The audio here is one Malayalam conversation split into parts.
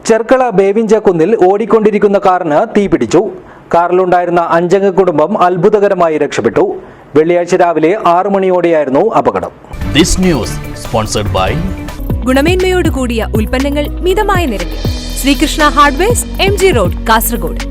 ചെർക്കള ബേവിഞ്ചക്കുന്നിൽ ഓടിക്കൊണ്ടിരിക്കുന്ന കാറിന് തീപിടിച്ചു. കാറിലുണ്ടായിരുന്ന 5 അംഗ കുടുംബം അത്ഭുതകരമായി രക്ഷപ്പെട്ടു. വെള്ളിയാഴ്ച രാവിലെ 6 മണിയോടെയായിരുന്നു അപകടം. ഗുണമേന്മയോട് കൂടിയ ഉൽപ്പന്നങ്ങൾ മിതമായ നിരക്കിൽ Sreekrishna hardwares, MG road, Kasaragod.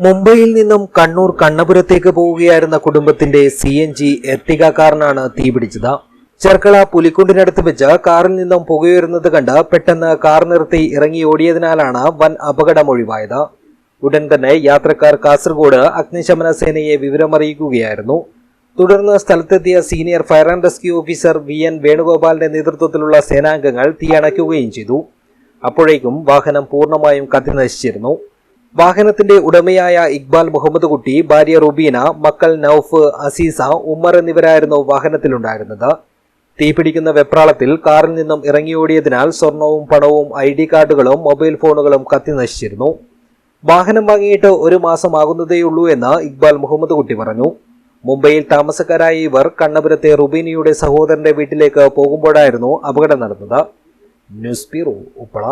മുംബൈയിൽ നിന്നും കണ്ണൂർ കണ്ണപുരത്തേക്ക് പോവുകയായിരുന്ന കുടുംബത്തിന്റെ CNG എർട്ടിഗ കാറിനാണ് തീപിടിച്ചത്. ചെർക്കള പുലിക്കുണ്ടിനടുത്ത് വെച്ച് കാറിൽ നിന്നും പുകയുയരുന്നത് കണ്ട് പെട്ടെന്ന് കാർ നിർത്തി ഇറങ്ങി ഓടിയതിനാലാണ് വൻ അപകടമൊഴിവായത്. ഉടൻ തന്നെ യാത്രക്കാർ കാസർഗോഡ് അഗ്നിശമന സേനയെ വിവരമറിയിക്കുകയായിരുന്നു. തുടർന്ന് സ്ഥലത്തെത്തിയ senior fire and rescue officer VN വേണുഗോപാലിന്റെ നേതൃത്വത്തിലുള്ള സേനാംഗങ്ങൾ തീയണയ്ക്കുകയും ചെയ്തു. അപ്പോഴേക്കും വാഹനം പൂർണ്ണമായും കത്തിനശിച്ചിരുന്നു. വാഹനത്തിന്റെ ഉടമയായ ഇക്ബാൽ മുഹമ്മദ് കുട്ടി, ഭാര്യ റുബീന, മക്കൾ നൌഫ്, അസീസ, ഉമ്മർ എന്നിവരായിരുന്നു വാഹനത്തിലുണ്ടായിരുന്നത്. തീപിടിക്കുന്ന വെപ്രാളത്തിൽ കാറിൽ നിന്നും ഇറങ്ങിയോടിയതിനാൽ സ്വർണവും പണവും ID കാർഡുകളും മൊബൈൽ ഫോണുകളും കത്തിനശിച്ചിരുന്നു. വാഹനം വാങ്ങിയിട്ട് 1 മാസമാകുന്നതേയുള്ളൂ എന്ന് ഇക്ബാൽ മുഹമ്മദ് കുട്ടി പറഞ്ഞു. മുംബൈയിൽ താമസക്കാരായ ഇവർ കണ്ണപുരത്തെ റുബീനയുടെ സഹോദരന്റെ വീട്ടിലേക്ക് പോകുമ്പോഴായിരുന്നു അപകടം നടന്നത്. News bureau, Uppala.